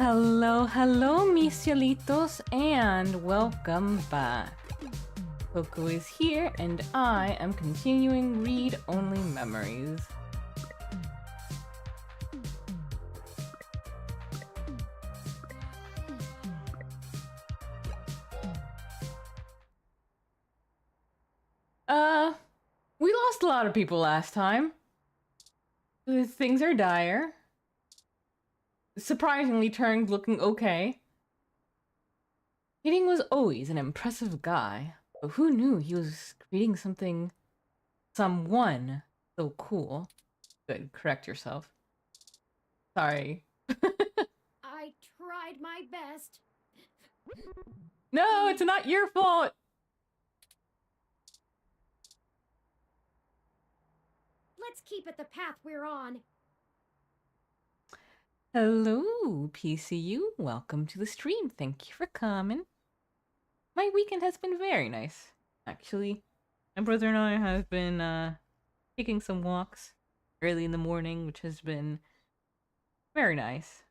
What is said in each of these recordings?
Hello, hello, mis cielitos, and welcome back. Coco is here, and I am continuing read-only memories. We lost a lot of people last time. Things are dire. Surprisingly, Turing's looking okay. Hayden was always an impressive guy, but who knew he was creating someone so cool. Good, correct yourself. Sorry. I tried my best. No, it's not your fault! Let's keep it the path we're on. Hello, PCU. Welcome to the stream. Thank you for coming. My weekend has been very nice, actually. My brother and I have been taking some walks early in the morning, which has been very nice.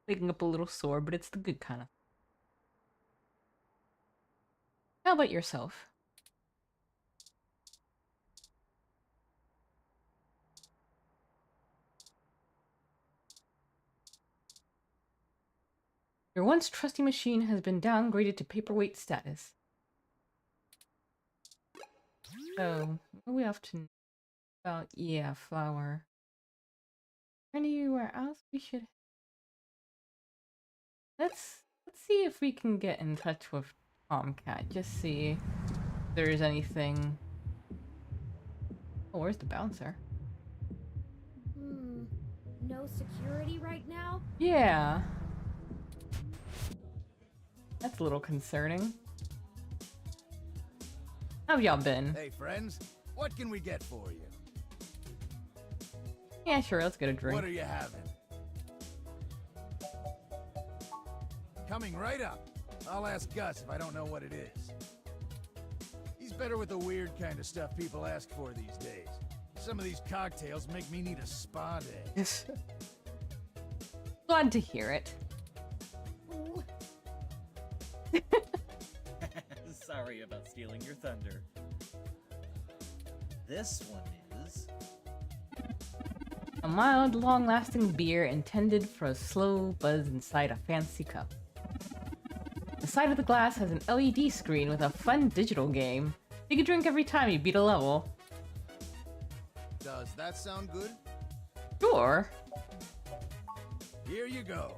Waking up a little sore, but it's the good kind of. How about yourself? Your once trusty machine has been downgraded to paperweight status. So, what are we off to about? Yeah, flower. Anywhere else we should... Let's see if we can get in touch with Tomcat. Just see if there's anything... Oh, where's the bouncer? No security right now? Yeah. That's a little concerning. How have y'all been? Hey friends, what can we get for you? Yeah, sure, let's get a drink. What are you having? Coming right up. I'll ask Gus if I don't know what it is. He's better with the weird kind of stuff people ask for these days. Some of these cocktails make me need a spa day. Glad to hear it. Ooh. Sorry about stealing your thunder. This one is... A mild, long-lasting beer intended for a slow buzz inside a fancy cup. The side of the glass has an LED screen with a fun digital game. You can drink every time you beat a level. Does that sound good? Sure. Here you go.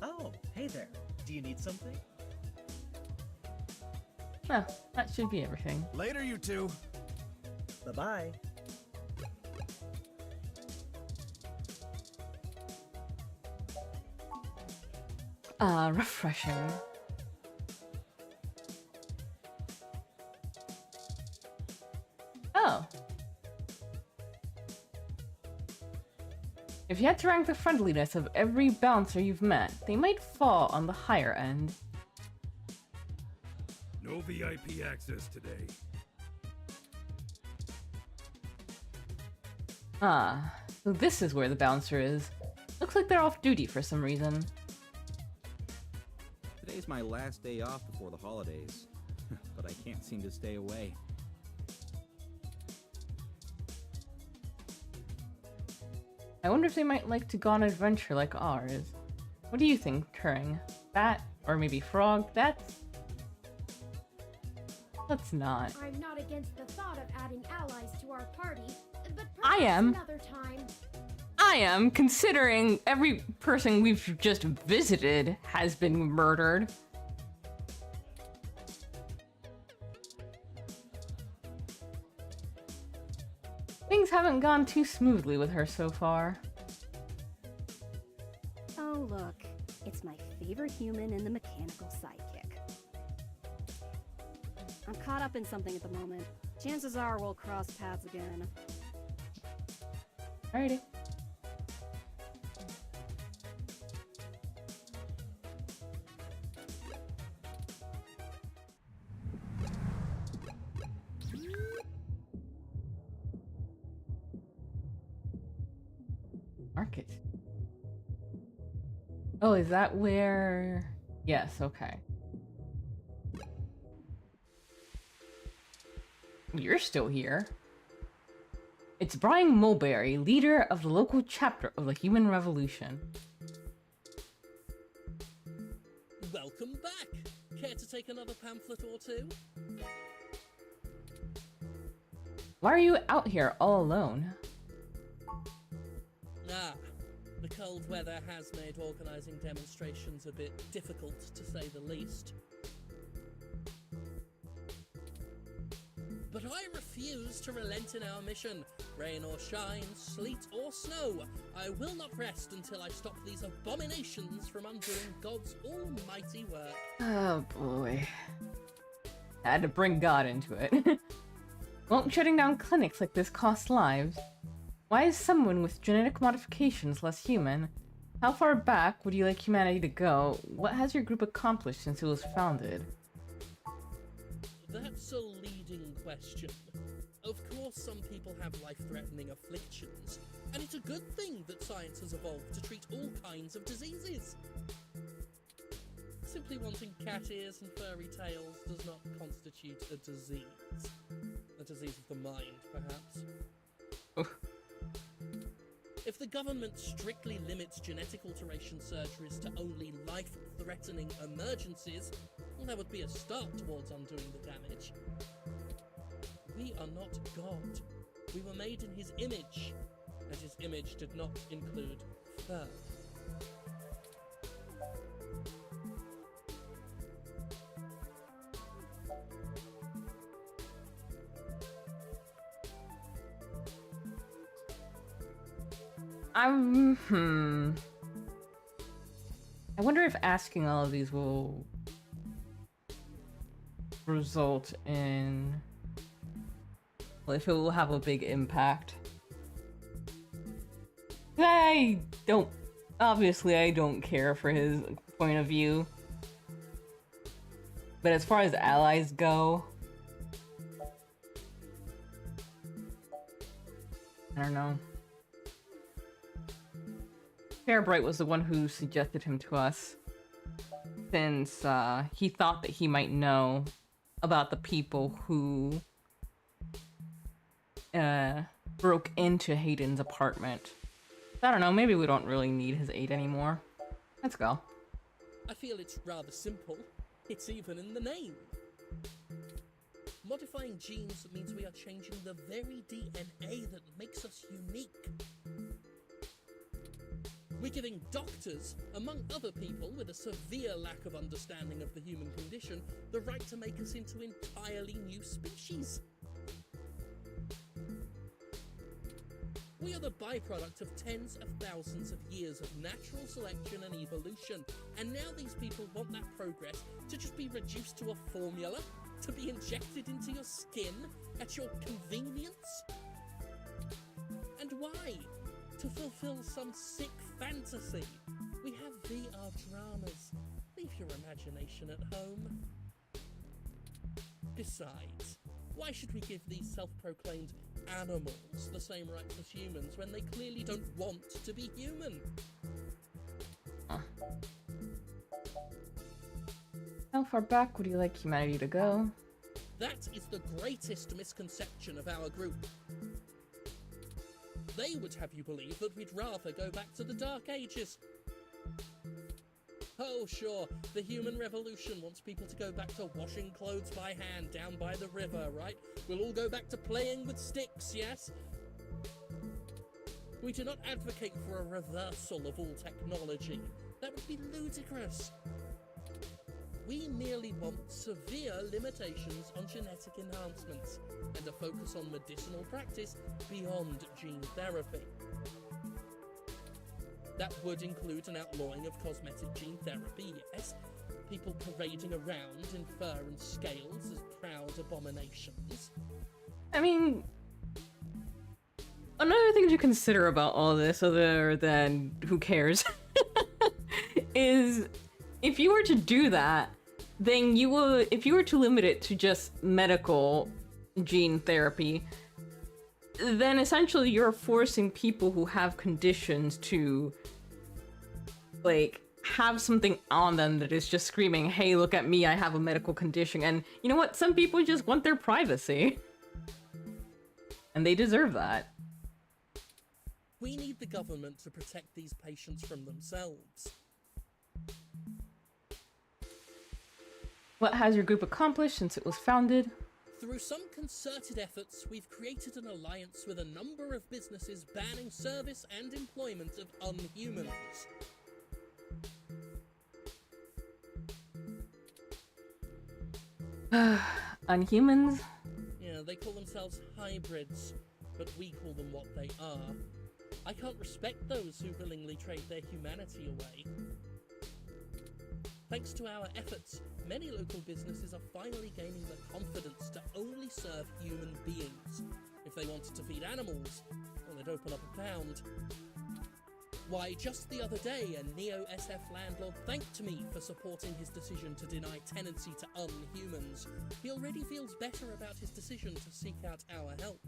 Oh, hey there. Do you need something? Well, that should be everything. Later, you two. Bye-bye. Refreshing. Oh. If you had to rank the friendliness of every bouncer you've met, they might fall on the higher end. No VIP access today. Ah, so this is where the bouncer is. Looks like they're off duty for some reason. Today's my last day off before the holidays, but I can't seem to stay away. I wonder if they might like to go on an adventure like ours. What do you think, Turing? Bat? Or maybe frog? That's not. I'm not against the thought of adding allies to our party, but I perhaps am. another time. I am, considering every person we've just visited has been murdered. Things haven't gone too smoothly with her so far. Oh, look. It's my favorite human and the mechanical sidekick. I'm caught up in something at the moment. Chances are we'll cross paths again. Alrighty. market. Oh, is that where... Yes, okay. You're still here. It's Brian Mulberry, leader of the local chapter of the Human Revolution. Welcome back! Care to take another pamphlet or two? Why are you out here all alone? Ah, the cold weather has made organising demonstrations a bit difficult, to say the least. But I refuse to relent in our mission. Rain or shine, sleet or snow, I will not rest until I stop these abominations from undoing God's almighty work. Oh boy. Had to bring God into it. Won't shutting down clinics like this cost lives? Why is someone with genetic modifications less human? How far back would you like humanity to go? What has your group accomplished since it was founded? That's a leading question. Of course, some people have life-threatening afflictions, and it's a good thing that science has evolved to treat all kinds of diseases. Simply wanting cat ears and furry tails does not constitute a disease. A disease of the mind, perhaps. If the government strictly limits genetic alteration surgeries to only life-threatening emergencies, well, that would be a start towards undoing the damage. We are not God. We were made in his image, and his image did not include fur. I wonder if asking all of these will result in... Well, if it will have a big impact. Obviously I don't care for his point of view. But as far as allies go... I don't know. Fairbright was the one who suggested him to us, since he thought that he might know about the people who broke into Hayden's apartment. I don't know, maybe we don't really need his aid anymore. Let's go. I feel it's rather simple. It's even in the name. Modifying genes means we are changing the very DNA that makes us unique. We're giving doctors, among other people with a severe lack of understanding of the human condition, the right to make us into entirely new species. We are the byproduct of tens of thousands of years of natural selection and evolution, and now these people want that progress to just be reduced to a formula, to be injected into your skin at your convenience? And why? To fulfill some sick fantasy. We have VR dramas. Leave your imagination at home. Besides, why should we give these self-proclaimed animals the same rights as humans when they clearly don't want to be human? How far back would you like humanity to go? That is the greatest misconception of our group. They would have you believe that we'd rather go back to the Dark Ages. Oh sure, the human revolution wants people to go back to washing clothes by hand down by the river, right? We'll all go back to playing with sticks, yes? We do not advocate for a reversal of all technology. That would be ludicrous. We merely want severe limitations on genetic enhancements and a focus on medicinal practice beyond gene therapy. That would include an outlawing of cosmetic gene therapy, yes? People parading around in fur and scales as proud abominations. I mean, another thing to consider about all this, other than who cares, is if you were to do that, then you would, if you were to limit it to just medical gene therapy, then essentially you're forcing people who have conditions to, like, have something on them that is just screaming, hey, look at me, I have a medical condition. And you know what? Some people just want their privacy. And they deserve that. We need the government to protect these patients from themselves. What has your group accomplished since it was founded? Through some concerted efforts, we've created an alliance with a number of businesses banning service and employment of unhumans. Unhumans? Yeah, they call themselves hybrids, but we call them what they are. I can't respect those who willingly trade their humanity away. Thanks to our efforts, many local businesses are finally gaining the confidence to only serve human beings. If they wanted to feed animals, well, they'd open up a pound. Why, just the other day, a neo-SF landlord thanked me for supporting his decision to deny tenancy to unhumans. He already feels better about his decision to seek out our help.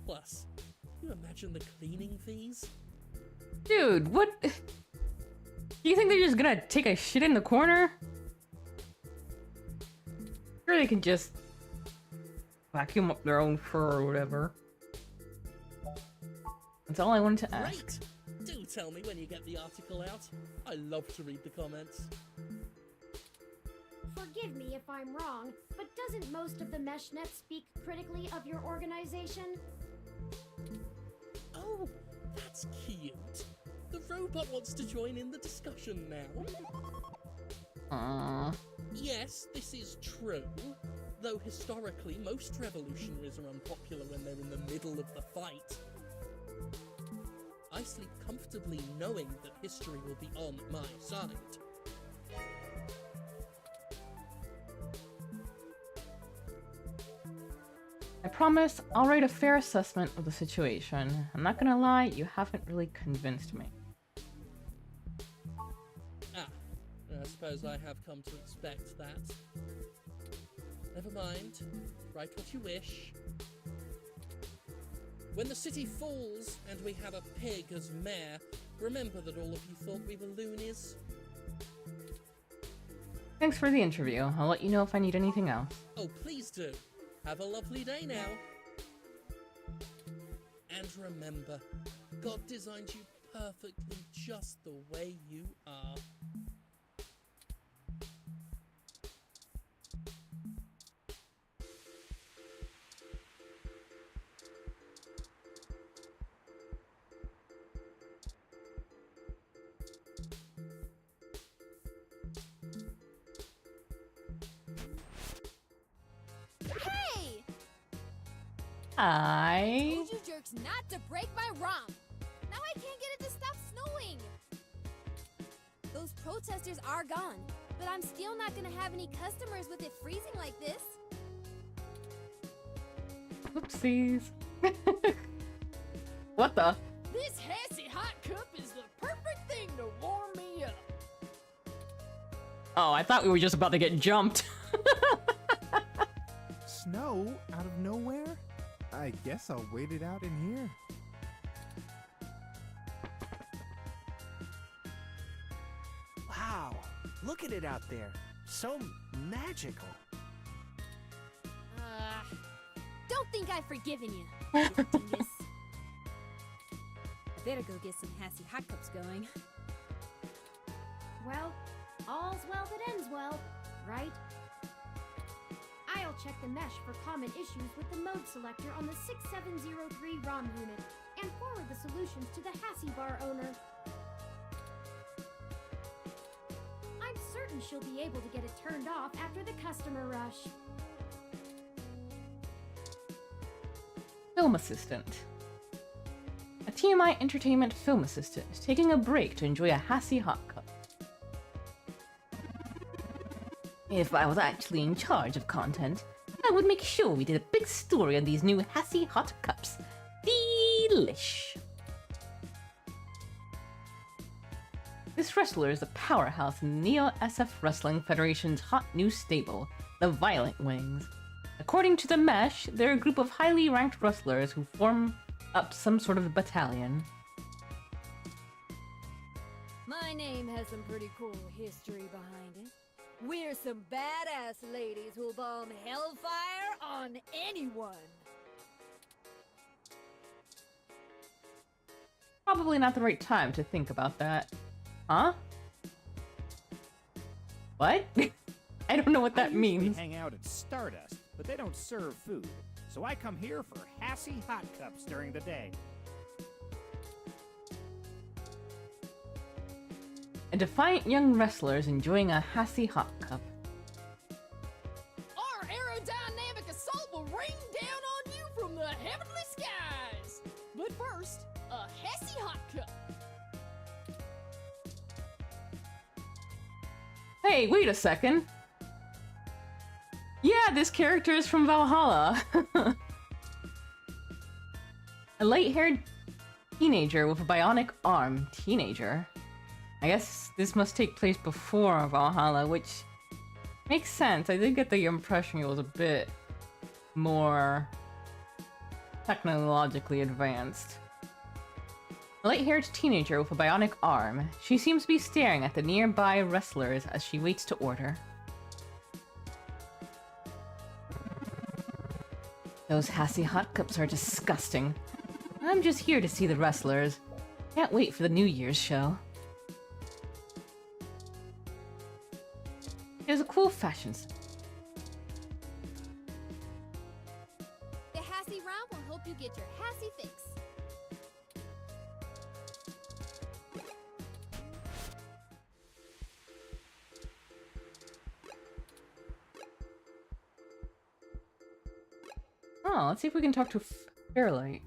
Plus, can you imagine the cleaning fees? Dude, what? Do you think they're just gonna take a shit in the corner? Sure, they can just vacuum up their own fur or whatever. That's all I wanted to ask. Great! Do tell me when you get the article out. I love to read the comments. Forgive me if I'm wrong, but doesn't most of the meshnet speak critically of your organization? Oh, that's cute. The robot wants to join in the discussion now. Yes, this is true. Though historically, most revolutionaries are unpopular when they're in the middle of the fight. I sleep comfortably knowing that history will be on my side. I promise I'll write a fair assessment of the situation. I'm not gonna lie, you haven't really convinced me. I suppose I have come to expect that. Never mind. Write what you wish. When the city falls and we have a pig as mayor, remember that all of you thought we were loonies. Thanks for the interview. I'll let you know if I need anything else. Oh, please do. Have a lovely day now. And remember, God designed you perfectly just the way you are. Hey! I Told you jerks not to break my romp. Now I can't get it to stop snowing. Those protesters are gone, but I'm still not gonna have any customers with it freezing like this. Oopsies. What the? This Hessy hot cup is the perfect thing to warm me up. Oh, I thought we were just about to get jumped. Snow out of nowhere? I guess I'll wait it out in here. Wow, look at it out there. So magical. Don't think I've forgiven you, you dingus. I better go get some Hassy hot cups going. Well, all's well that ends well, right? I'll check the mesh for common issues with the mode selector on the 6703 ROM unit and forward the solutions to the Hassy bar owner. I'm certain she'll be able to get it turned off after the customer rush. Film assistant. A TMI Entertainment film assistant is taking a break to enjoy a Hassy hot cup. If I was actually in charge of content, I would make sure we did a big story on these new Hassy hot cups. Delish! This wrestler is a powerhouse in Neo SF Wrestling Federation's hot new stable, the Violent Wings. According to the mesh, they're a group of highly ranked rustlers who form up some sort of battalion. My name has some pretty cool history behind it. We're some badass ladies who'll bomb hellfire on anyone. Probably not the right time to think about that. Huh? What? I don't know what that means. I hang out at Stardust, but they don't serve food. So I come here for Hassy Hot Cups during the day. A defiant young wrestler is enjoying a Hassy Hot Cup. Our aerodynamic assault will rain down on you from the heavenly skies. But first, a Hessy Hot Cup. Hey, wait a second. Yeah, this character is from Valhalla. A light-haired teenager with a bionic arm. Teenager? I guess this must take place before Valhalla, which makes sense. I did get the impression it was a bit more technologically advanced. A light-haired teenager with a bionic arm. She seems to be staring at the nearby wrestlers as she waits to order. Those Hassy Hot Cups are disgusting. I'm just here to see the wrestlers. Can't wait for the New Year's show. It was a cool fashion. The Hassy round will help you get your Hassy fix. Oh, let's see if we can talk to Fairlight.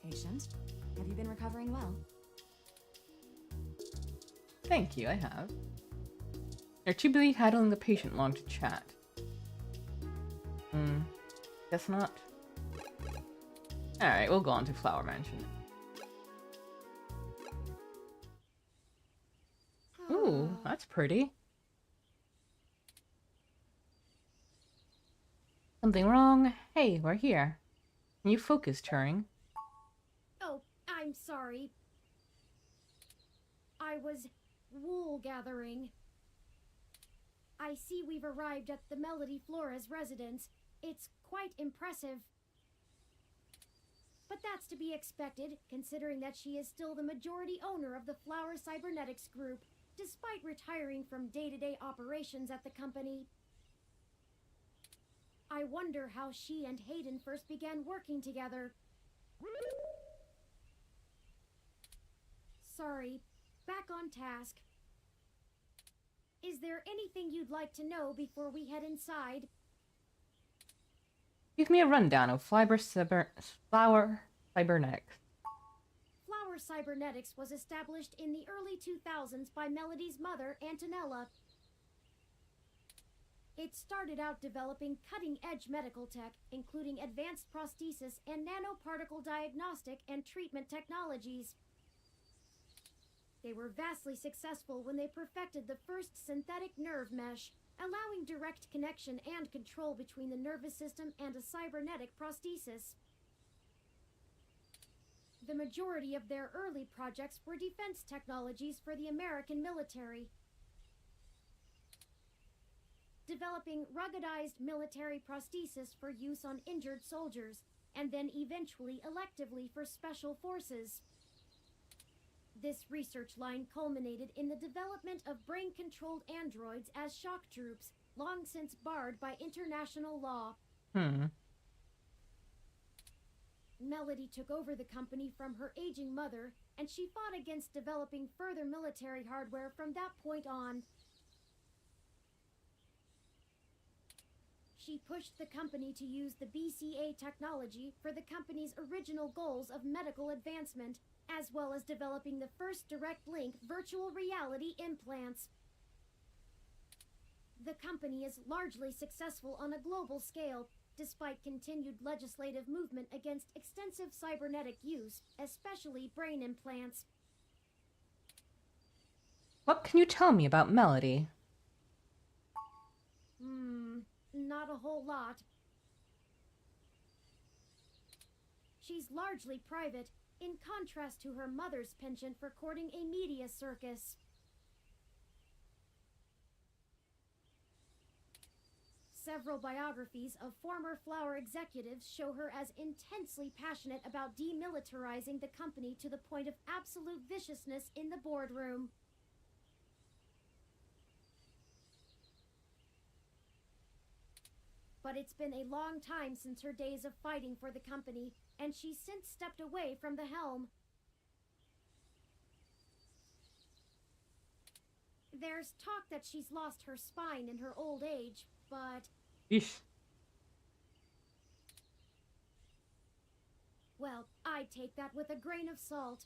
Patient, have you been recovering well? Thank you, I have. They're too busy handling the patient long to chat. Guess not. Alright, we'll go on to Flower Mansion. Ooh, that's pretty. Something wrong? Hey, we're here. Can you focus, Turing? Oh, I'm sorry. I was wool gathering. I see we've arrived at the Melody Flores residence. It's quite impressive. But that's to be expected, considering that she is still the majority owner of the Flower Cybernetics Group, despite retiring from day-to-day operations at the company. I wonder how she and Hayden first began working together. Sorry, back on task. Is there anything you'd like to know before we head inside? Give me a rundown of Flower Cybernetics. Flower Cybernetics was established in the early 2000s by Melody's mother, Antonella. It started out developing cutting-edge medical tech, including advanced prosthesis and nanoparticle diagnostic and treatment technologies. They were vastly successful when they perfected the first synthetic nerve mesh, allowing direct connection and control between the nervous system and a cybernetic prosthesis. The majority of their early projects were defense technologies for the American military, developing ruggedized military prosthesis for use on injured soldiers, and then eventually electively for special forces. This research line culminated in the development of brain-controlled androids as shock troops, long since barred by international law. Melody took over the company from her aging mother, and she fought against developing further military hardware from that point on. She pushed the company to use the BCA technology for the company's original goals of medical advancement, as well as developing the first direct link virtual reality implants. The company is largely successful on a global scale, despite continued legislative movement against extensive cybernetic use, especially brain implants. What can you tell me about Melody? Not a whole lot. She's largely private, in contrast to her mother's penchant for courting a media circus. Several biographies of former Flower executives show her as intensely passionate about demilitarizing the company to the point of absolute viciousness in the boardroom. But it's been a long time since her days of fighting for the company, and she's since stepped away from the helm. There's talk that she's lost her spine in her old age, but... Eesh. Well, I take that with a grain of salt.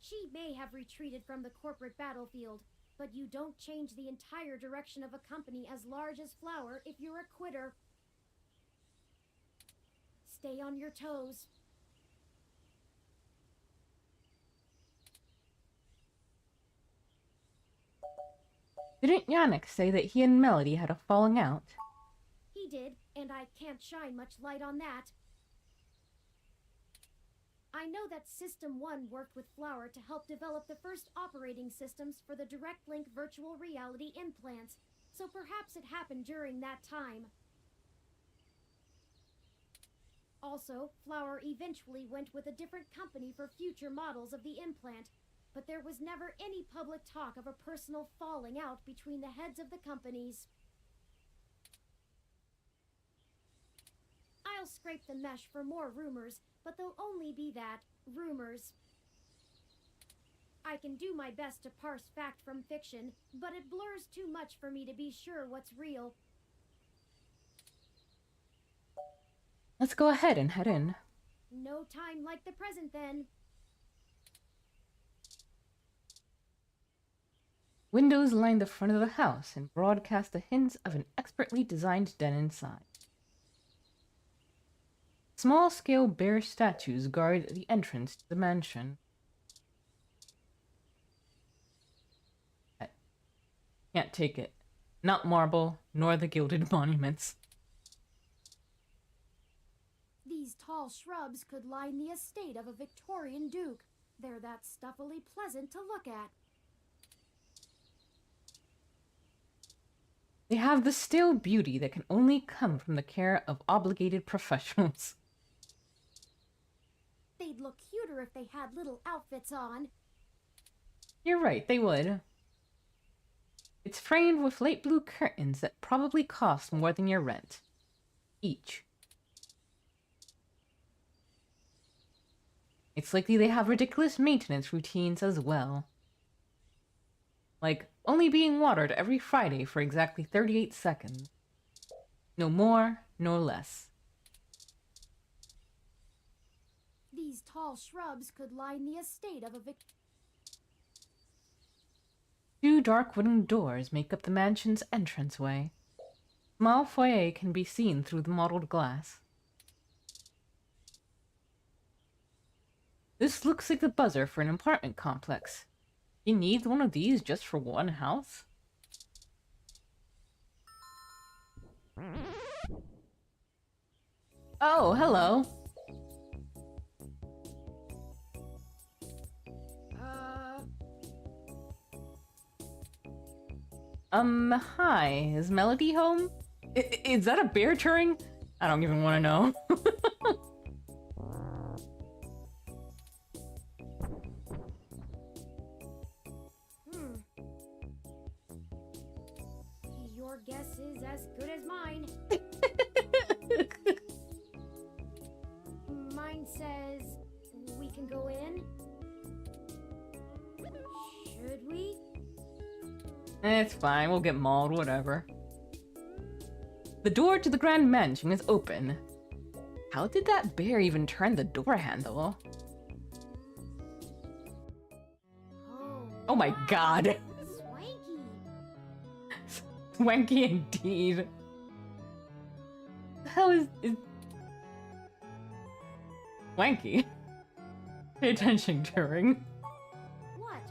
She may have retreated from the corporate battlefield, but you don't change the entire direction of a company as large as Flower if you're a quitter. Stay on your toes. Didn't Yannick say that he and Melody had a falling out? He did, and I can't shine much light on that. I know that System 1 worked with Flower to help develop the first operating systems for the Direct Link virtual reality implants, so perhaps it happened during that time. Also, Flower eventually went with a different company for future models of the implant, but there was never any public talk of a personal falling out between the heads of the companies. I'll scrape the mesh for more rumors, but they'll only be that, rumors. I can do my best to parse fact from fiction, but it blurs too much for me to be sure what's real. Let's go ahead and head in. No time like the present, then. Windows line the front of the house and broadcast the hints of an expertly designed den inside. Small-scale bear statues guard the entrance to the mansion. I can't take it. Not marble, nor the gilded monuments. These tall shrubs could line the estate of a Victorian duke. They're that stuffily pleasant to look at. They have the stale beauty that can only come from the care of obligated professionals. They'd look cuter if they had little outfits on. You're right, they would. It's framed with light blue curtains that probably cost more than your rent. Each. It's likely they have ridiculous maintenance routines as well. Like, only being watered every Friday for exactly 38 seconds. No more, nor less. These tall shrubs could line the estate of a Two dark wooden doors make up the mansion's entranceway. Small foyer can be seen through the mottled glass. This looks like the buzzer for an apartment complex. You need one of these just for one house? Oh, hello. Hi. Is Melody home? Is that a bear Turing? I don't even want to know. Your guess is as good as mine. Mine says we can go in. Should we? It's fine, we'll get mauled, whatever. The door to the Grand Mansion is open. How did that bear even turn the door handle? Oh my god! Swanky! Swanky indeed. The hell is... Swanky? Pay attention, Turing. What?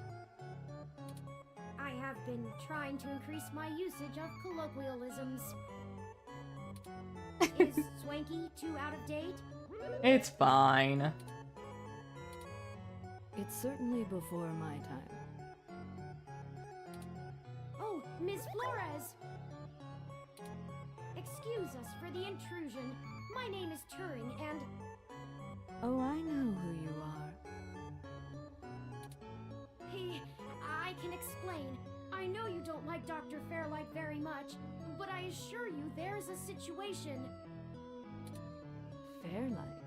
I have been trying to increase my usage of colloquialisms. Is swanky too out of date? It's fine. It's certainly before my time. Oh, Ms. Flores! Excuse us for the intrusion. My name is Turing, and... Oh, I know who you are. I can explain. I know you don't like Dr. Fairlight very much, but I assure you there's a situation. Fairlight?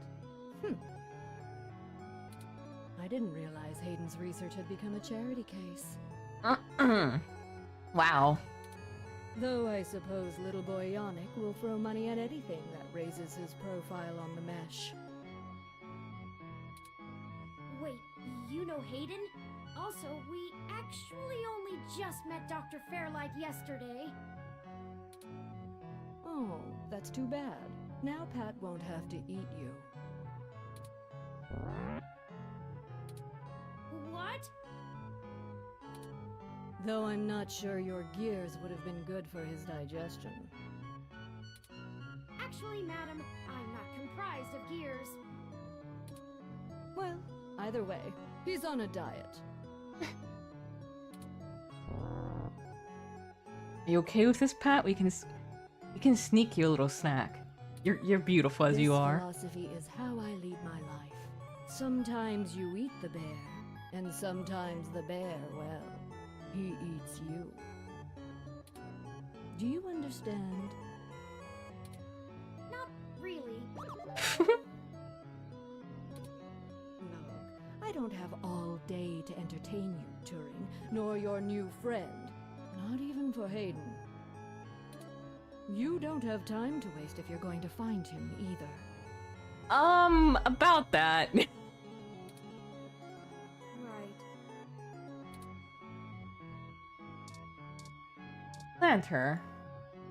I didn't realize Hayden's research had become a charity case. Wow. Though I suppose little boy Yannick will throw money at anything that raises his profile on the mesh. Wait, you know Hayden? Also, we actually only just met Dr. Fairlight yesterday. Oh, that's too bad. Now Pat won't have to eat you. What? Though I'm not sure your gears would have been good for his digestion. Actually, madam, I'm not comprised of gears. Well, either way, he's on a diet. Are you okay with this, Pat? We can sneak you a little snack. You're beautiful as you are. This philosophy is how I lead my life. Sometimes you eat the bear, and sometimes the bear, well, he eats you. Do you understand? Not really. Look, I don't have all day to entertain you, Turing, nor your new friend. Not even for Hayden. You don't have time to waste if you're going to find him either. About that. Right. Planter.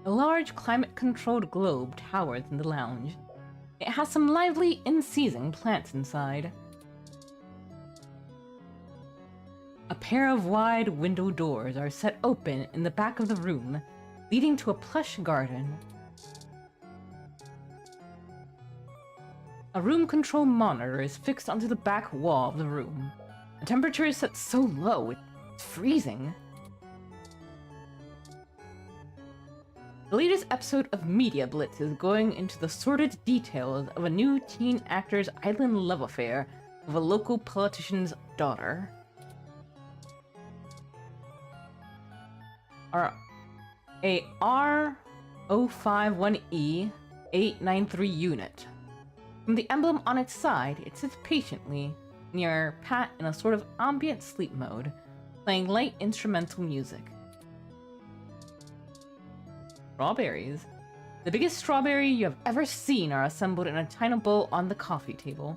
A large climate-controlled globe towers in the lounge. It has some lively, in-season plants inside. A pair of wide window doors are set open in the back of the room, leading to a plush garden. A room control monitor is fixed onto the back wall of the room. The temperature is set so low, it's freezing. The latest episode of Media Blitz is going into the sordid details of a new teen actor's island love affair with a local politician's daughter. A R051E 893 unit. From the emblem on its side, it sits patiently near Pat in a sort of ambient sleep mode, playing light instrumental music. Strawberries. The biggest strawberry you have ever seen are assembled in a tiny bowl on the coffee table.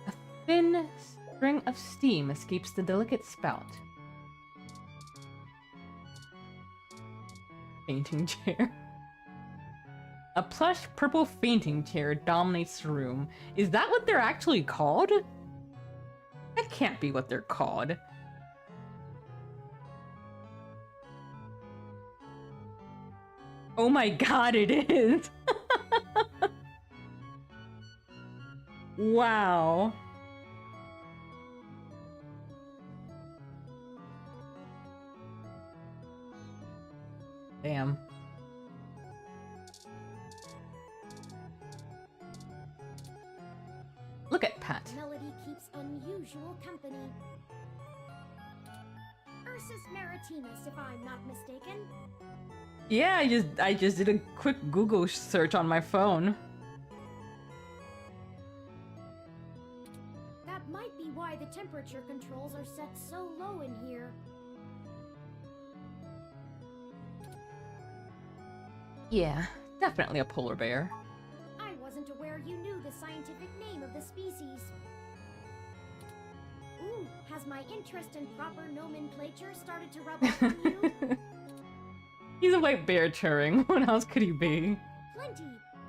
A thin string of steam escapes the delicate spout. Fainting chair. A plush purple fainting chair dominates the room. Is that what they're actually called? That can't be what they're called. Oh my god, it is! Wow. Damn. Look at Pat. Melody keeps unusual company. Ursus maritimus, if I'm not mistaken. Yeah, I just did a quick Google search on my phone. That might be why the temperature controls are set so low in here. Yeah, definitely a polar bear. I wasn't aware you knew the scientific name of the species. Ooh, has my interest in proper nomenclature started to rub off on you? He's a white bear, Turing. What else could he be? Plenty.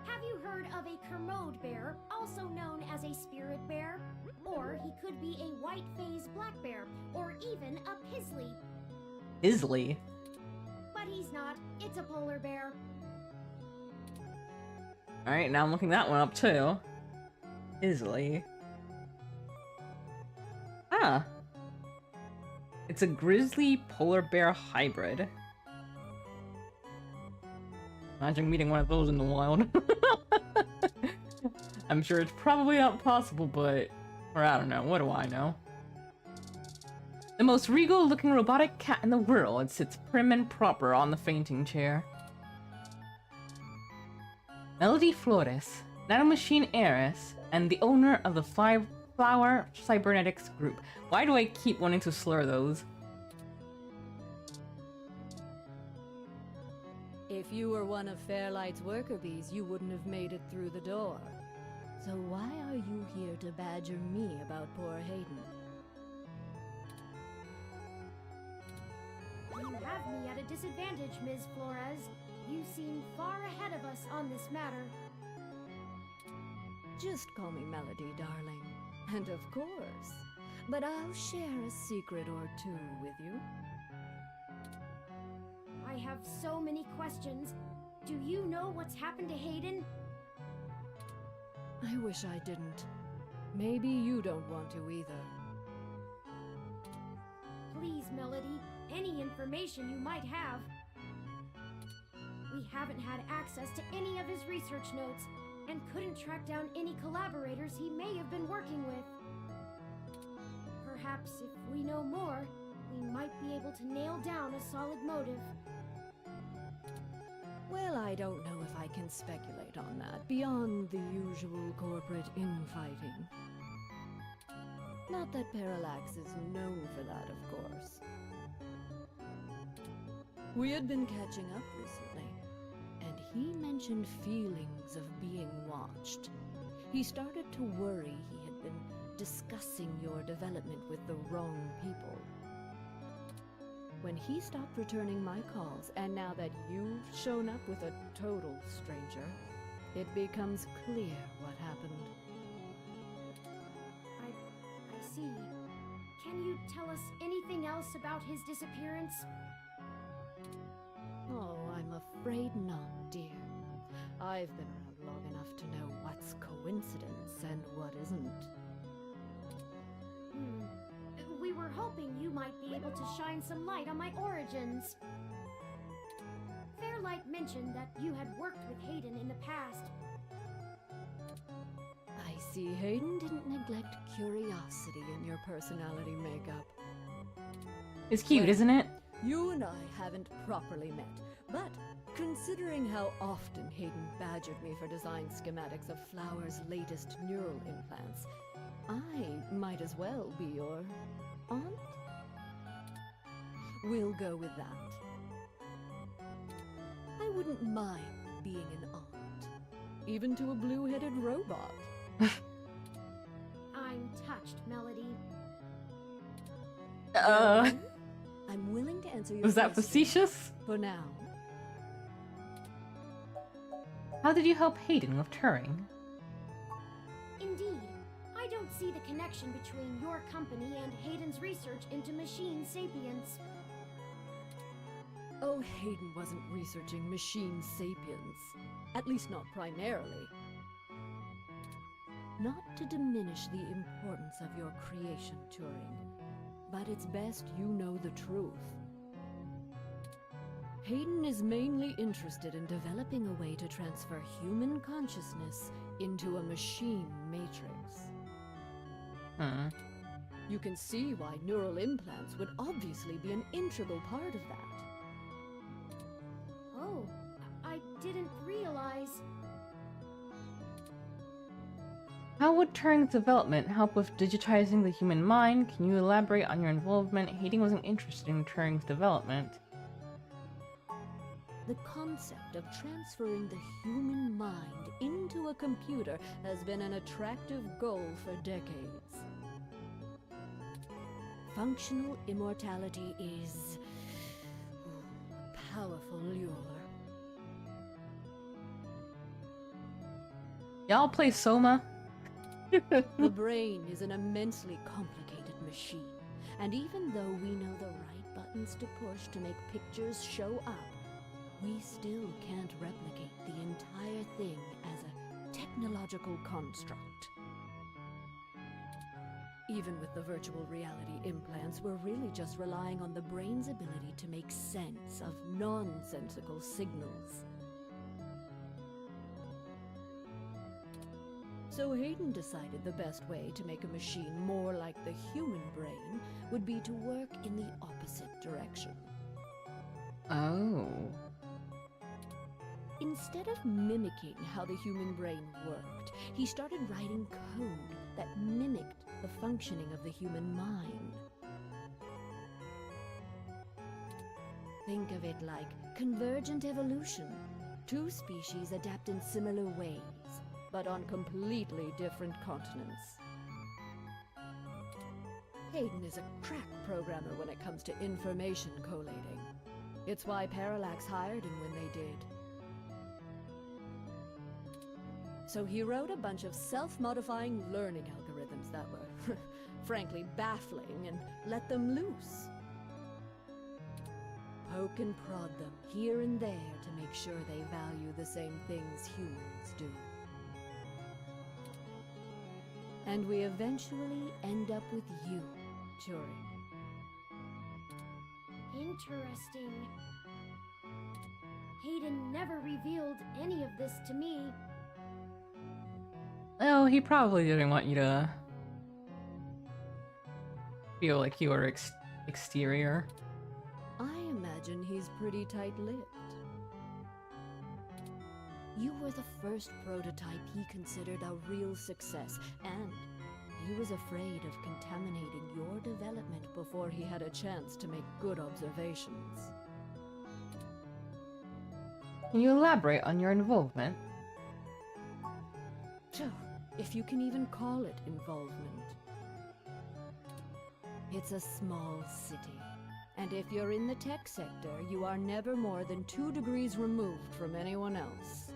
Have you heard of a Kermode bear, also known as a spirit bear? Or he could be a white phase black bear, or even a pizzly. Isley. But he's not. It's a polar bear. Alright, now I'm looking that one up too. Isley. Ah. It's a grizzly polar bear hybrid. Imagine meeting one of those in the wild. I'm sure it's probably not possible, but... Or I don't know, what do I know? The most regal-looking robotic cat in the world sits prim and proper on the fainting chair. Melody Flores, nanomachine heiress, and the owner of the Flower Cybernetics Group. Why do I keep wanting to slur those? If you were one of Fairlight's worker bees, you wouldn't have made it through the door. So why are you here to badger me about poor Hayden? You have me at a disadvantage, Ms. Flores. You seem far ahead of us on this matter. Just call me Melody, darling. And of course. But I'll share a secret or two with you. I have so many questions. Do you know what's happened to Hayden? I wish I didn't. Maybe you don't want to either. Please, Melody, any information you might have. We haven't had access to any of his research notes, and couldn't track down any collaborators he may have been working with. Perhaps if we know more, we might be able to nail down a solid motive. Well, I don't know if I can speculate on that, beyond the usual corporate infighting. Not that Parallax is known for that, of course. We had been catching up recently, and he mentioned feelings of being watched. He started to worry he had been discussing your development with the wrong people. When he stopped returning my calls, and now that you've shown up with a total stranger, it becomes clear what happened. I see. Can you tell us anything else about his disappearance? Oh, I'm afraid not, dear. I've been around long enough to know what's coincidence and what isn't. We were hoping you might be able to shine some light on my origins. Fairlight mentioned that you had worked with Hayden in the past. I see Hayden didn't neglect curiosity in your personality makeup. It's cute, isn't it? You and I haven't properly met, but considering how often Hayden badgered me for design schematics of Flower's latest neural implants, I might as well be your aunt? We'll go with that. I wouldn't mind being an aunt, even to a blue-headed robot. I'm touched, Melody. I'm willing to answer your Was that question facetious? for now. How did you help Hayden with Turing? Indeed. I don't see the connection between your company and Hayden's research into machine sapience. Oh, Hayden wasn't researching machine sapience. At least not primarily. Not to diminish the importance of your creation, Turing, but it's best you know the truth. Hayden is mainly interested in developing a way to transfer human consciousness into a machine matrix. You can see why neural implants would obviously be an integral part of that. Oh, I didn't realize. How would Turing's development help with digitizing the human mind? Can you elaborate on your involvement? Hayden wasn't interested in Turing's development. The concept of transferring the human mind into a computer has been an attractive goal for decades. Functional immortality is a powerful lure. Y'all play Soma? The brain is an immensely complicated machine, and even though we know the right buttons to push to make pictures show up, we still can't replicate the entire thing as a technological construct. Even with the virtual reality implants, we're really just relying on the brain's ability to make sense of nonsensical signals. So Hayden decided the best way to make a machine more like the human brain would be to work in the opposite direction. Oh. Instead of mimicking how the human brain worked, he started writing code that mimicked the functioning of the human mind. Think of it like convergent evolution. Two species adapt in similar ways, but on completely different continents. Hayden is a crack programmer when it comes to information collating. It's why Parallax hired him when they did. So he wrote a bunch of self-modifying learning algorithms that were, frankly, baffling and let them loose. Poke and prod them here and there to make sure they value the same things humans do. And we eventually end up with you, Turing. Interesting. Hayden never revealed any of this to me. Well, he probably didn't want you to feel like you were exterior. I imagine he's pretty tight-lipped. You were the first prototype he considered a real success, and he was afraid of contaminating your development before he had a chance to make good observations. Can you elaborate on your involvement? Sure, if you can even call it involvement. It's a small city, and if you're in the tech sector, you are never more than 2 degrees removed from anyone else.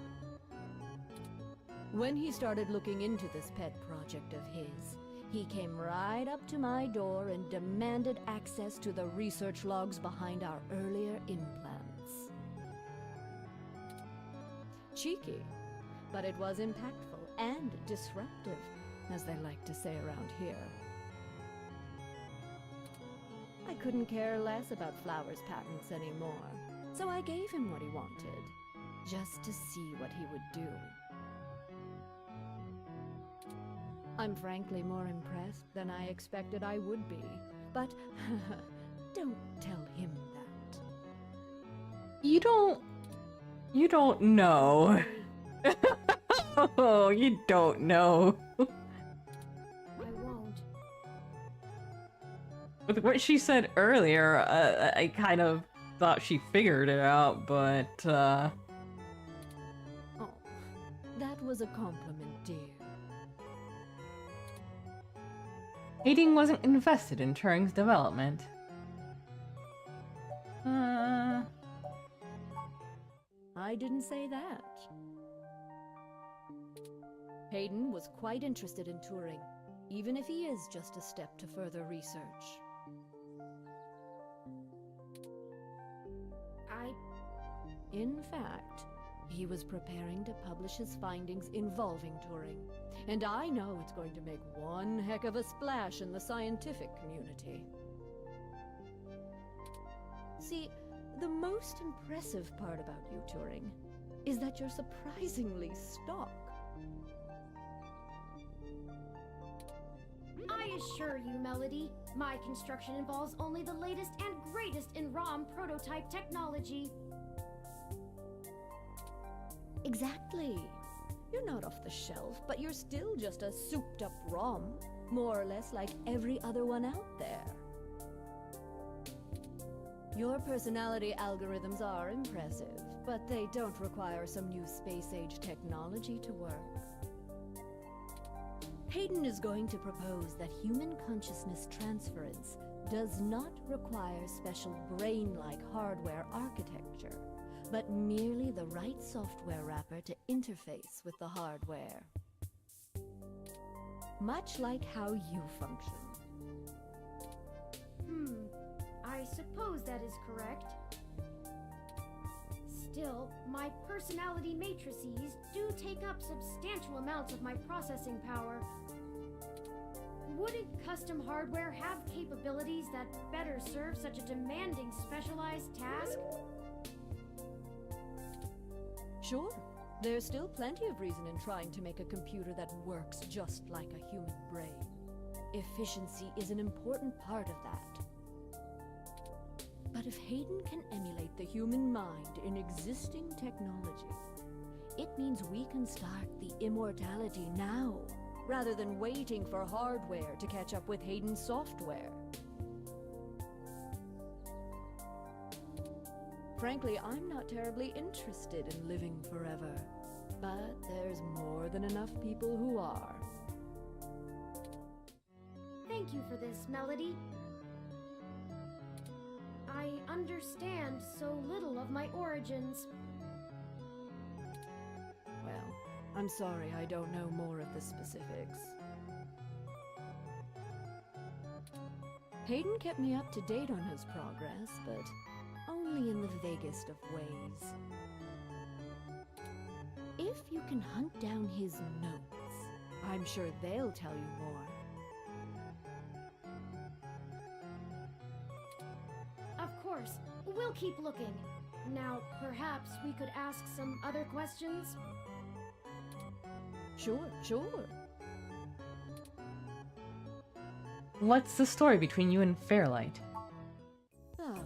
When he started looking into this pet project of his, he came right up to my door and demanded access to the research logs behind our earlier implants. Cheeky, but it was impactful and disruptive, as they like to say around here. I couldn't care less about Flowers' patents anymore, so I gave him what he wanted, just to see what he would do. I'm frankly more impressed than I expected I would be, but don't tell him that. You don't know. Oh, you don't know. I won't. With what she said earlier, I kind of thought she figured it out, but, Oh, that was a compliment, dear. Hayden wasn't invested in Turing's development. I didn't say that. Hayden was quite interested in Turing, even if he is just a step to further research. In fact, he was preparing to publish his findings involving Turing, and I know it's going to make one heck of a splash in the scientific community. See, the most impressive part about you, Turing, is that you're surprisingly stock. I assure you, Melody, my construction involves only the latest and greatest in ROM prototype technology. Exactly. You're not off the shelf, but you're still just a souped-up ROM, more or less like every other one out there. Your personality algorithms are impressive, but they don't require some new space-age technology to work. Hayden is going to propose that human consciousness transference does not require special brain-like hardware architecture, but merely the right software wrapper to interface with the hardware. Much like how you function. I suppose that is correct. Still, my personality matrices do take up substantial amounts of my processing power. Wouldn't custom hardware have capabilities that better serve such a demanding specialized task? Sure, there's still plenty of reason in trying to make a computer that works just like a human brain. Efficiency is an important part of that. But if Hayden can emulate the human mind in existing technology, it means we can start the immortality now, rather than waiting for hardware to catch up with Hayden's software. Frankly, I'm not terribly interested in living forever, but there's more than enough people who are. Thank you for this, Melody. I understand so little of my origins. Well, I'm sorry I don't know more of the specifics. Hayden kept me up to date on his progress, but only in the vaguest of ways. If you can hunt down his notes, I'm sure they'll tell you more. Of course, we'll keep looking. Now, perhaps we could ask some other questions? Sure. What's the story between you and Fairlight? Oh,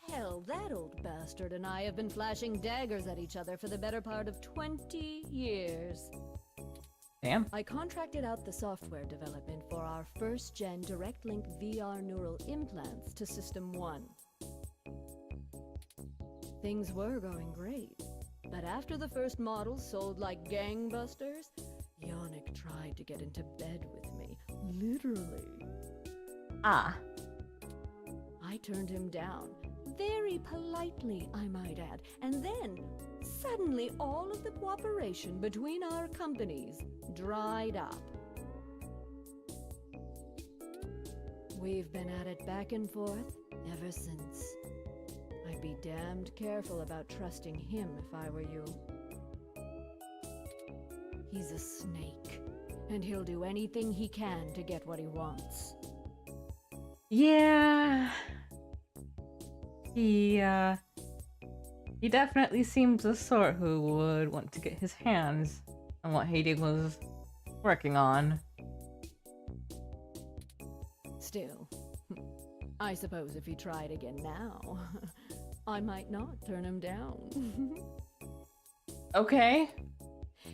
hell, that old bastard and I have been flashing daggers at each other for the better part of 20 years. Damn. I contracted out the software development for our first-gen direct-link VR neural implants to System 1. Things were going great, but after the first models sold like gangbusters, Yannick tried to get into bed with me, literally. Ah. I turned him down, very politely, I might add, and then, suddenly all of the cooperation between our companies dried up. We've been at it back and forth ever since. I'd be damned careful about trusting him if I were you. He's a snake, and he'll do anything he can to get what he wants. Yeah. He definitely seems the sort who would want to get his hands on what Hayden was working on. Still, I suppose if he tried again now, I might not turn him down. Okay.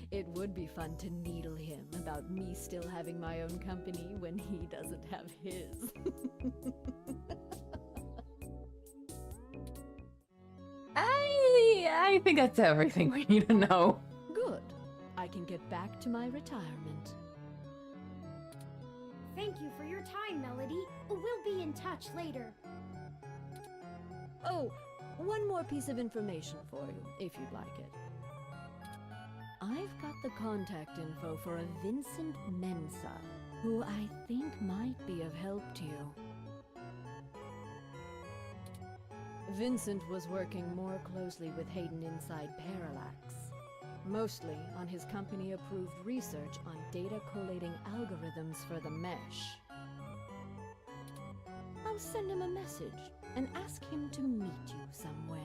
It would be fun to needle him about me still having my own company when he doesn't have his. I think that's everything we need to know. Good. I can get back to my retirement. Thank you for your time, Melody. We'll be in touch later. Oh, one more piece of information for you, if you'd like it. I've got the contact info for a Vincent Mensa, who I think might be of help to you. Vincent was working more closely with Hayden inside Parallax, mostly on his company-approved research on data collating algorithms for the mesh. I'll send him a message and ask him to meet you somewhere.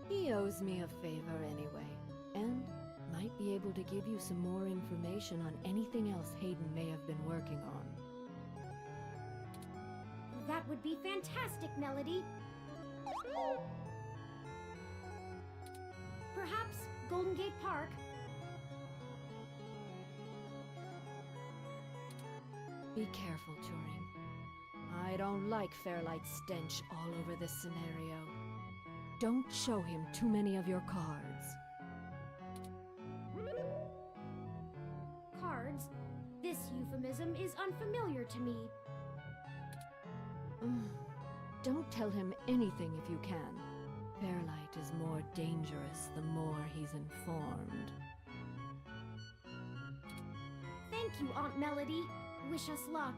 He owes me a favor anyway, and might be able to give you some more information on anything else Hayden may have been working on. That would be fantastic, Melody. Perhaps Golden Gate Park? Be careful, Turing. I don't like Fairlight's stench all over this scenario. Don't show him too many of your cards. Cards? This euphemism is unfamiliar to me. Don't tell him anything if you can. Fairlight is more dangerous the more he's informed. Thank you, Aunt Melody. Wish us luck.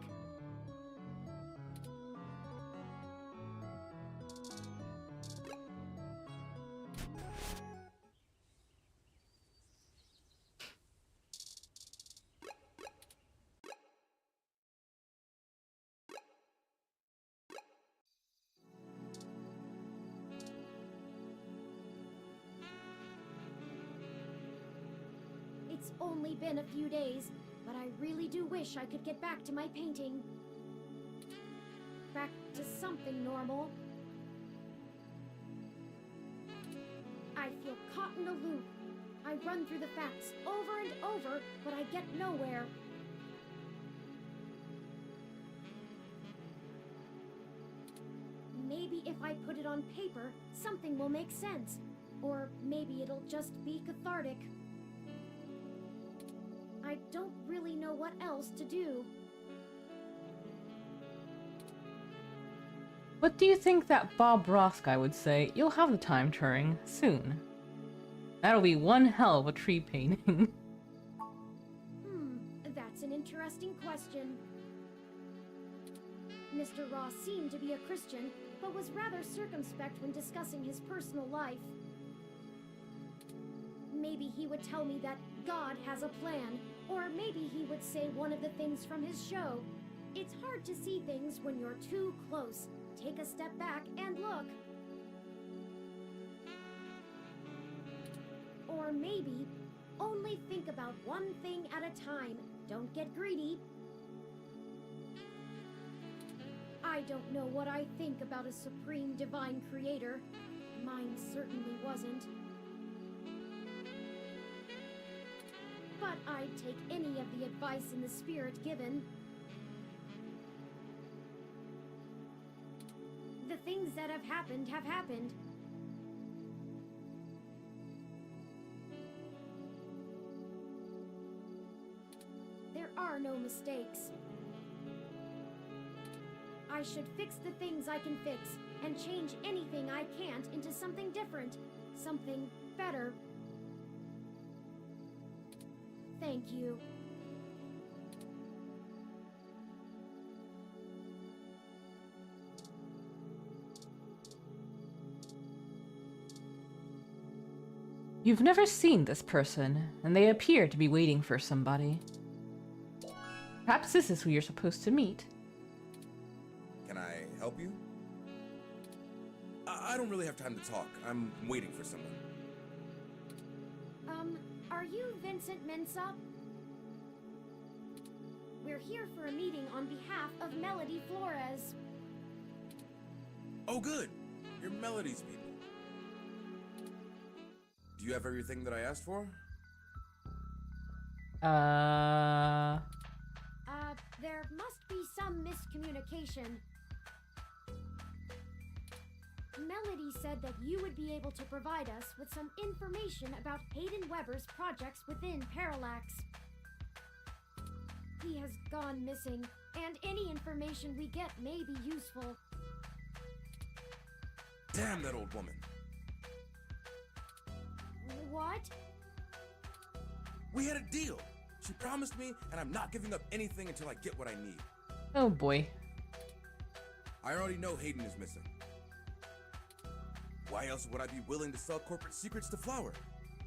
It's only been a few days, but I really do wish I could get back to my painting. Back to something normal. I feel caught in a loop. I run through the facts over and over, but I get nowhere. Maybe if I put it on paper, something will make sense. Or maybe it'll just be cathartic. I don't really know what else to do. What do you think that Bob Ross guy would say? You'll have the time, Turing, soon. That'll be one hell of a tree painting. That's an interesting question. Mr. Ross seemed to be a Christian, but was rather circumspect when discussing his personal life. Maybe he would tell me that God has a plan, or maybe he would say one of the things from his show. It's hard to see things when you're too close. Take a step back and look. Or maybe, only think about one thing at a time. Don't get greedy. I don't know what I think about a supreme divine creator. Mine certainly wasn't. But I'd take any of the advice in the spirit given. The things that have happened have happened. There are no mistakes. I should fix the things I can fix, and change anything I can't into something different, something better. Thank you. You've never seen this person, and they appear to be waiting for somebody. Perhaps this is who you're supposed to meet. Can I help you? I don't really have time to talk. I'm waiting for someone. Are you Vincent Mensah? We're here for a meeting on behalf of Melody Flores. Oh, good. You're Melody's people. Do you have everything that I asked for? There must be some miscommunication. Melody said that you would be able to provide us with some information about Hayden Weber's projects within Parallax. He has gone missing, and any information we get may be useful. Damn that old woman. What? We had a deal. She promised me, and I'm not giving up anything until I get what I need. Oh boy. I already know Hayden is missing. Why else would I be willing to sell corporate secrets to Flower?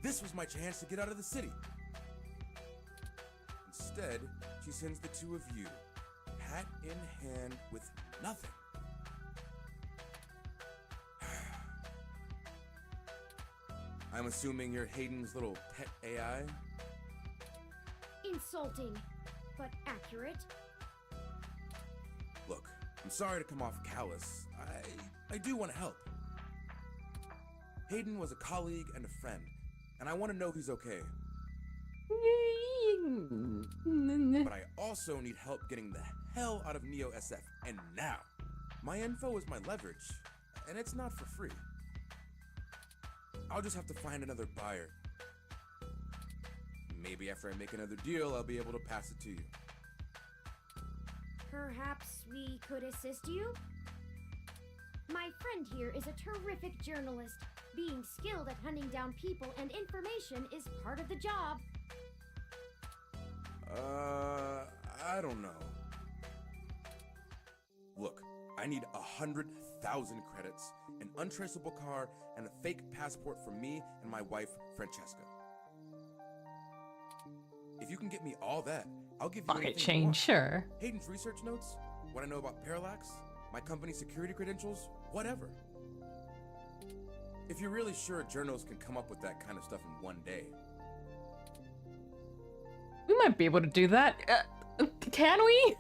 This was my chance to get out of the city. Instead, she sends the two of you, hat in hand with nothing. I'm assuming you're Hayden's little pet AI? Insulting, but accurate. Look, I'm sorry to come off callous. I do want to help. Hayden was a colleague and a friend, and I want to know he's okay. But I also need help getting the hell out of Neo SF, and now. My info is my leverage, and it's not for free. I'll just have to find another buyer. Maybe after I make another deal, I'll be able to pass it to you. Perhaps we could assist you? My friend here is a terrific journalist. Being skilled at hunting down people and information is part of the job. I don't know. Look, I need 100,000 credits, an untraceable car, and a fake passport for me and my wife, Francesca. If you can get me all that, I'll give you Pocket anything you change, want. sure. Hayden's research notes, what I know about Parallax, my company's security credentials, whatever. If you're really sure journals can come up with that kind of stuff in one day. We might be able to do that. Can we?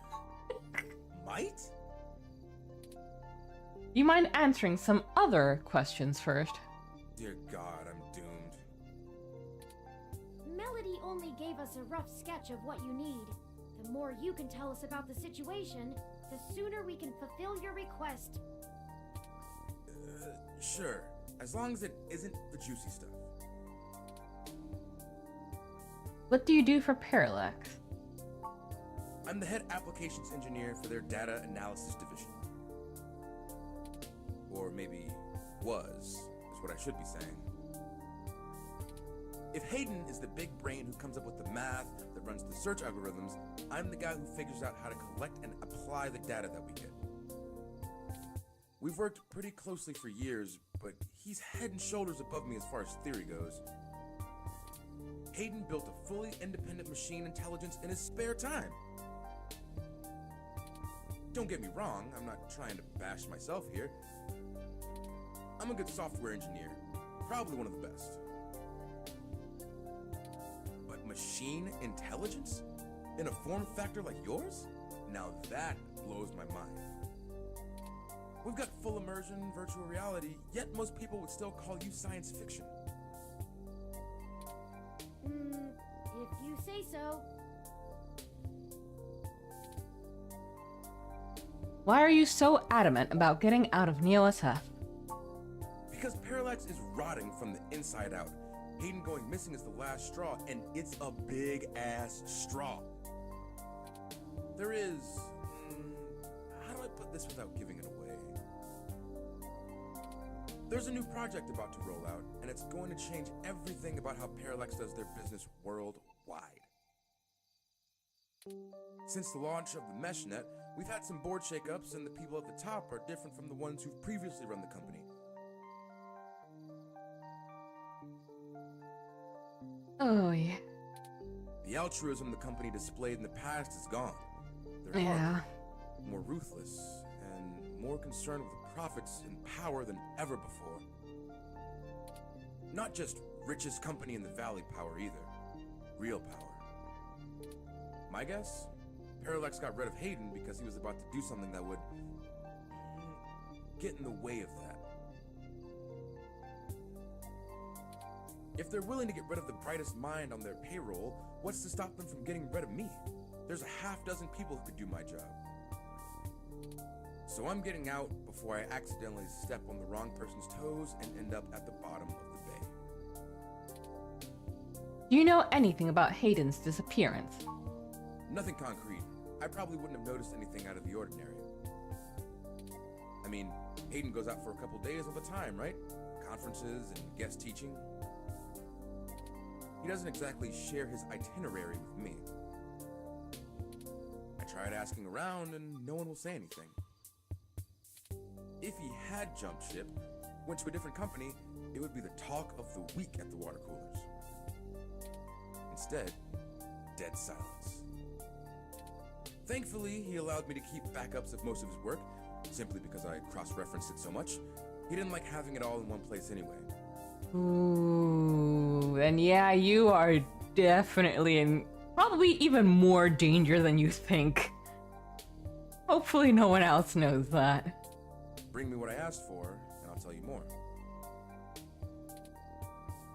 Might? You mind answering some other questions first? Dear God, I'm doomed. Melody only gave us a rough sketch of what you need. The more you can tell us about the situation, the sooner we can fulfill your request. Sure, as long as it isn't the juicy stuff. What do you do for Parallax? I'm the head applications engineer for their data analysis division. Or maybe was, is what I should be saying. If Hayden is the big brain who comes up with the math that runs the search algorithms, I'm the guy who figures out how to collect and apply the data that we get. We've worked pretty closely for years, but he's head and shoulders above me as far as theory goes. Hayden built a fully independent machine intelligence in his spare time. Don't get me wrong, I'm not trying to bash myself here. I'm a good software engineer, probably one of the best. But machine intelligence? In a form factor like yours? Now that blows my mind. We've got full immersion, virtual reality, yet most people would still call you science fiction. If you say so. Why are you so adamant about getting out of Neo-SF? Because Parallax is rotting from the inside out. Hayden going missing is the last straw, and it's a big-ass straw. There is... how do I put this without giving it away? There's a new project about to roll out, and it's going to change everything about how Parallax does their business worldwide. Since the launch of the MeshNet, we've had some board shakeups, and the people at the top are different from the ones who've previously run the company. Oh, yeah. The altruism the company displayed in the past is gone. They're Yeah. harder, more ruthless, and more concerned with profits and power than ever before. Not just richest company in the valley power either. Real power. My guess? Parallax got rid of Hayden because he was about to do something that would get in the way of that. If they're willing to get rid of the brightest mind on their payroll, what's to stop them from getting rid of me? There's a half dozen people who could do my job. So I'm getting out before I accidentally step on the wrong person's toes and end up at the bottom of the bay. Do you know anything about Hayden's disappearance? Nothing concrete. I probably wouldn't have noticed anything out of the ordinary. I mean, Hayden goes out for a couple days all the time, right? Conferences and guest teaching. He doesn't exactly share his itinerary with me. I tried asking around and no one will say anything. If he had jumped ship, went to a different company, it would be the talk of the week at the water coolers. Instead, dead silence. Thankfully, he allowed me to keep backups of most of his work, simply because I cross-referenced it so much. He didn't like having it all in one place anyway. Ooh, and yeah, you are definitely in probably even more danger than you think. Hopefully no one else knows that. Bring me what I asked for, and I'll tell you more.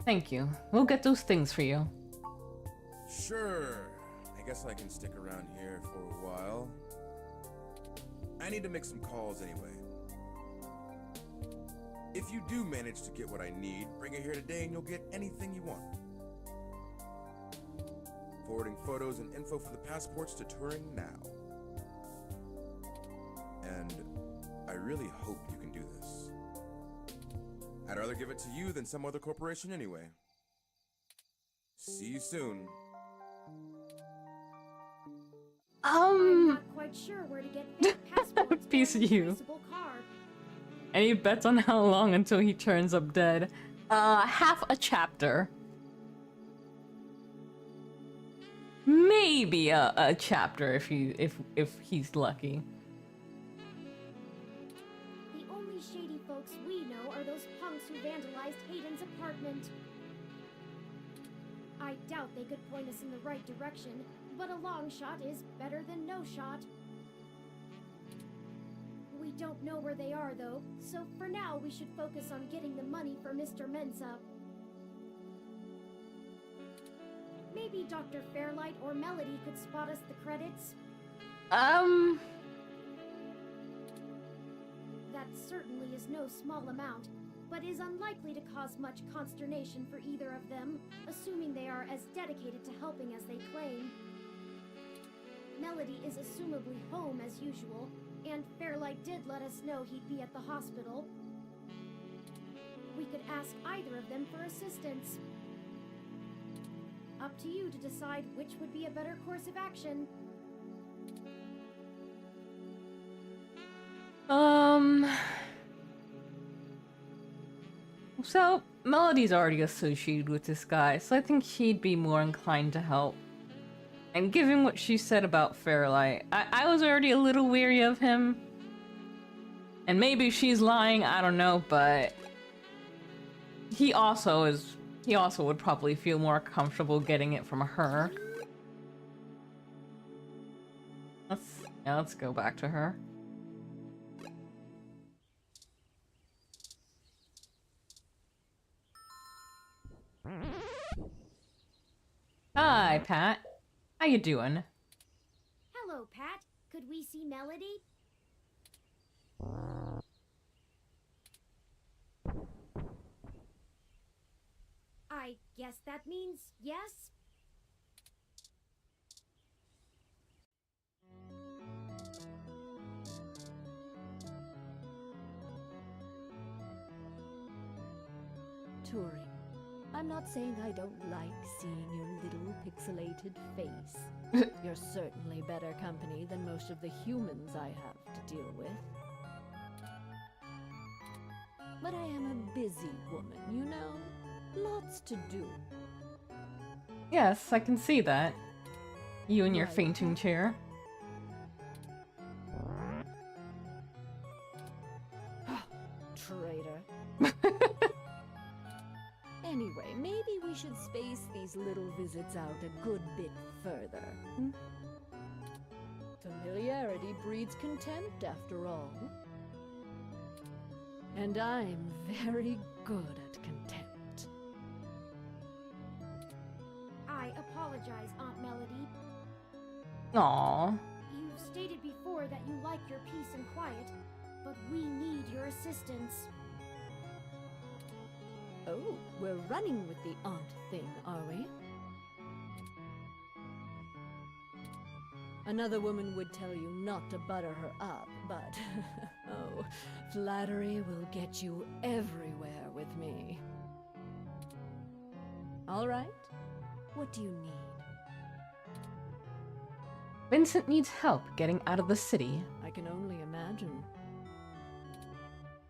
Thank you. We'll get those things for you. Sure. I guess I can stick around here for a while. I need to make some calls anyway. If you do manage to get what I need, bring it here today and you'll get anything you want. Forwarding photos and info for the passports to Turing now. And I really hope you can do this. I'd rather give it to you than some other corporation anyway. See you soon. I'm not quite sure where to get fake passports Piece or of you. replaceable card. Any bets on how long until he turns up dead? Half a chapter. Maybe a chapter if he's lucky. The only shady folks we know are those punks who vandalized Hayden's apartment. I doubt they could point us in the right direction, but a long shot is better than no shot. We don't know where they are, though, so for now we should focus on getting the money for Mr. Mensa. Maybe Dr. Fairlight or Melody could spot us the credits. That certainly is no small amount, but is unlikely to cause much consternation for either of them, assuming they are as dedicated to helping as they claim. Melody is assumably home as usual, and Fairlight did let us know he'd be at the hospital. We could ask either of them for assistance. Up to you to decide which would be a better course of action. So Melody's already associated with this guy, so I think she'd be more inclined to help. And given what she said about Fairlight, I was already a little weary of him. And maybe she's lying, I don't know, but he also would probably feel more comfortable getting it from her. Let's go back to her. Hi, Pat. How you doing? Hello, Pat. Could we see Melody? I guess that means yes? Turing, I'm not saying I don't like seeing your little pixelated face. You're certainly better company than most of the humans I have to deal with. But I am a busy woman, you know? Lots to do. Yes, I can see that. You and your Right. fainting chair. Traitor. Anyway, maybe we should space these little visits out a good bit further. Hmm? Familiarity breeds contempt, after all. And I'm very good at contempt. I apologize, Aunt Melody. Aww. You've stated before that you like your peace and quiet, but we need your assistance. Oh, we're running with the aunt thing, are we? Another woman would tell you not to butter her up, but oh, flattery will get you everywhere with me. All right, what do you need? Vincent needs help getting out of the city. I can only imagine.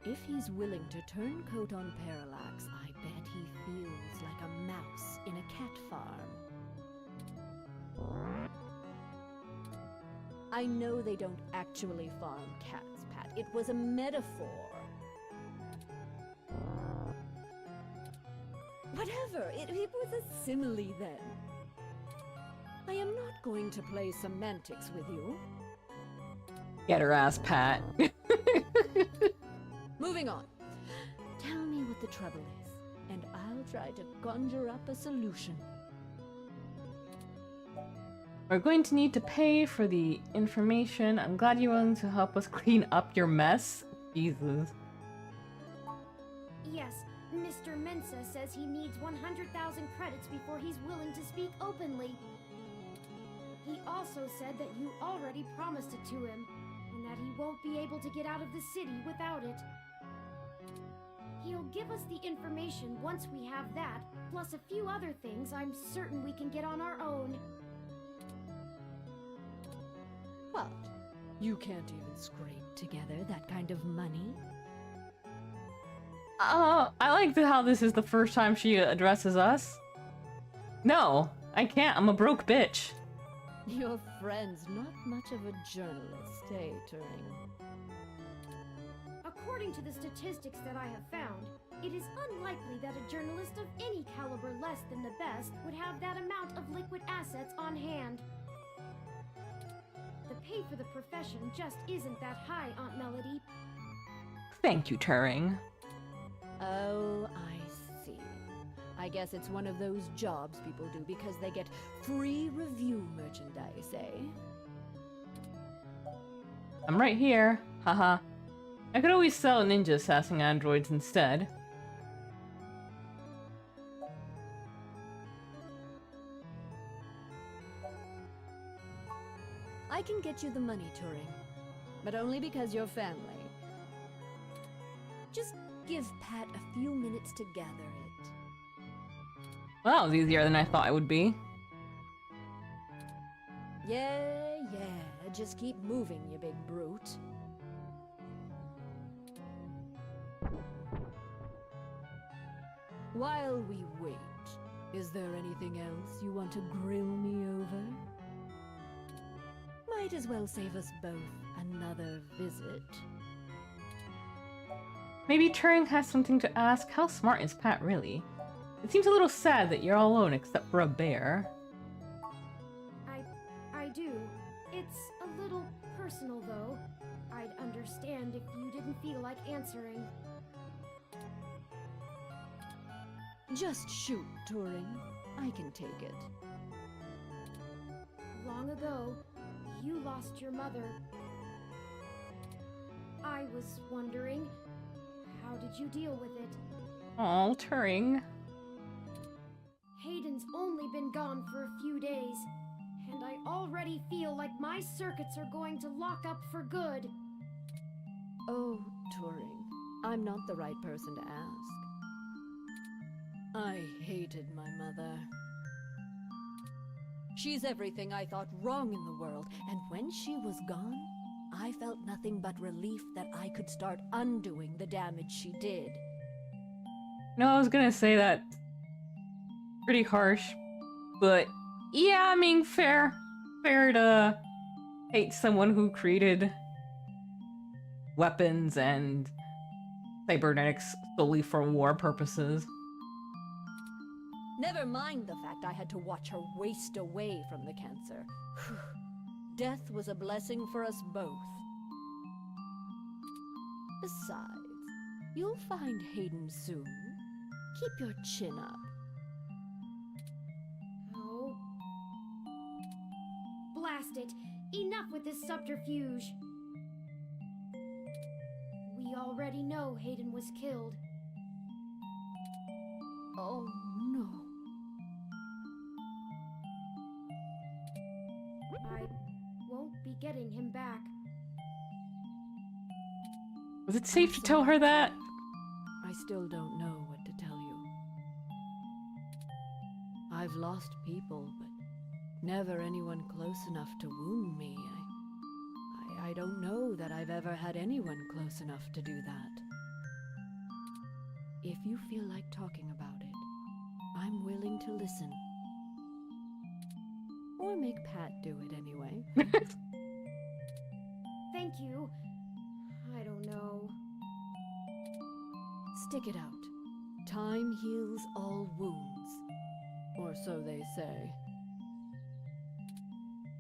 If he's willing to turn coat on Parallax, I bet he feels like a mouse in a cat farm. I know they don't actually farm cats, Pat. It was a metaphor. Whatever, it was a simile then. I am not going to play semantics with you. Get her ass, Pat. Moving on. Tell me what the trouble is, and I'll try to conjure up a solution. We're going to need to pay for the information. I'm glad you're willing to help us clean up your mess. Jesus. Yes, Mr. Mensa says he needs 100,000 credits before he's willing to speak openly. He also said that you already promised it to him, and that he won't be able to get out of the city without it. He'll give us the information once we have that, plus a few other things I'm certain we can get on our own. What? You can't even scrape together that kind of money? I like how this is the first time she addresses us. No, I can't. I'm a broke bitch. Your friend's not much of a journalist, eh, Turing? According to the statistics that I have found, it is unlikely that a journalist of any caliber less than the best would have that amount of liquid assets on hand. The pay for the profession just isn't that high, Aunt Melody. Thank you, Turing. Oh, I see. I guess it's one of those jobs people do because they get free review merchandise, eh? I'm right here. Haha. I could always sell ninja assassin androids instead. I can get you the money, Turing. But only because you're family. Just give Pat a few minutes to gather it. Well, that was easier than I thought it would be. Yeah. Just keep moving, you big brute. While we wait, is there anything else you want to grill me over? Might as well save us both another visit. Maybe Turing has something to ask. How smart is Pat really? It seems a little sad that you're all alone except for a bear. I do. It's a little personal, though. I'd understand if you didn't feel like answering. Just shoot, Turing. I can take it. Long ago, you lost your mother. I was wondering, how did you deal with it? Oh, Turing. Hayden's only been gone for a few days, and I already feel like my circuits are going to lock up for good. Oh, Turing, I'm not the right person to ask. I hated my mother. She's everything I thought wrong in the world, and when she was gone, I felt nothing but relief that I could start undoing the damage she did. No, I was gonna say that. Pretty harsh. But, yeah, I mean, fair. Fair to hate someone who created weapons and cybernetics solely for war purposes. Never mind the fact I had to watch her waste away from the cancer. Death was a blessing for us both. Besides, you'll find Hayden soon. Keep your chin up. Oh. Blast it! Enough with this subterfuge! We already know Hayden was killed. Oh, no. I won't be getting him back. Was it safe to tell her that? I still don't know what to tell you. I've lost people, but never anyone close enough to wound me. I don't know that I've ever had anyone close enough to do that. If you feel like talking about it, I'm willing to listen. Or make Pat do it anyway. Thank you. I don't know. Stick it out. Time heals all wounds. Or so they say.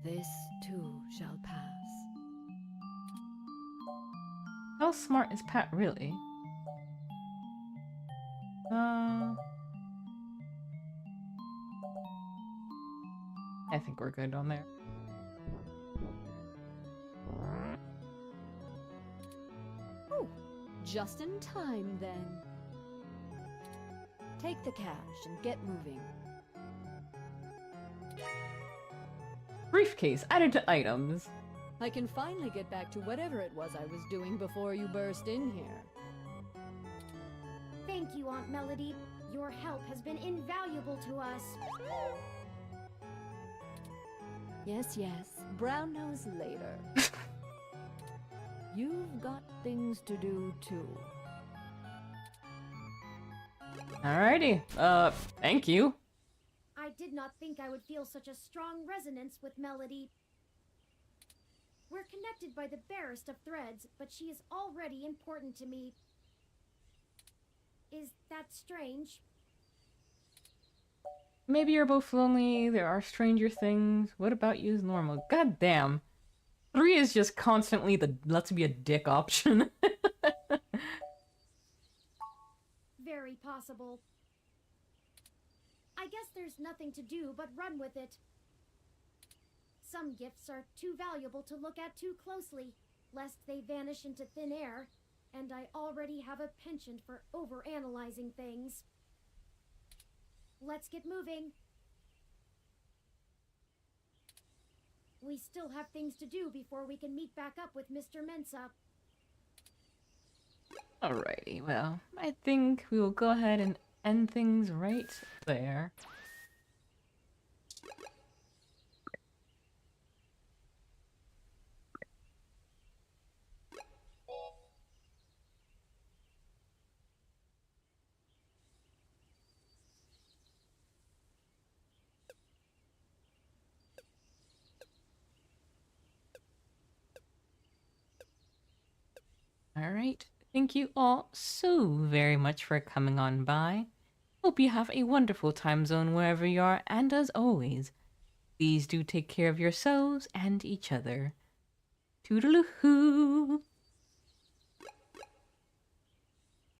This too shall pass. How smart is Pat really? I think we're good on there. Oh, just in time then. Take the cash and get moving. Briefcase added to items. I can finally get back to whatever it was I was doing before you burst in here. Thank you, Aunt Melody. Your help has been invaluable to us. Yes, yes. Brown nose later. You've got things to do too. Alrighty. Thank you. I did not think I would feel such a strong resonance with Melody. We're connected by the barest of threads, but she is already important to me. Is that strange? Maybe you're both lonely. There are stranger things. What about you is normal? God damn. 3 is just constantly the let's be a dick option. Very possible. I guess there's nothing to do but run with it. Some gifts are too valuable to look at too closely, lest they vanish into thin air, and I already have a penchant for overanalyzing things. Let's get moving. We still have things to do before we can meet back up with Mr. Mensa. Alrighty, well, I think we will go ahead and end things right there. Alright, thank you all so very much for coming on by. Hope you have a wonderful time zone wherever you are, and as always, please do take care of yourselves and each other. Toodaloo-hoo!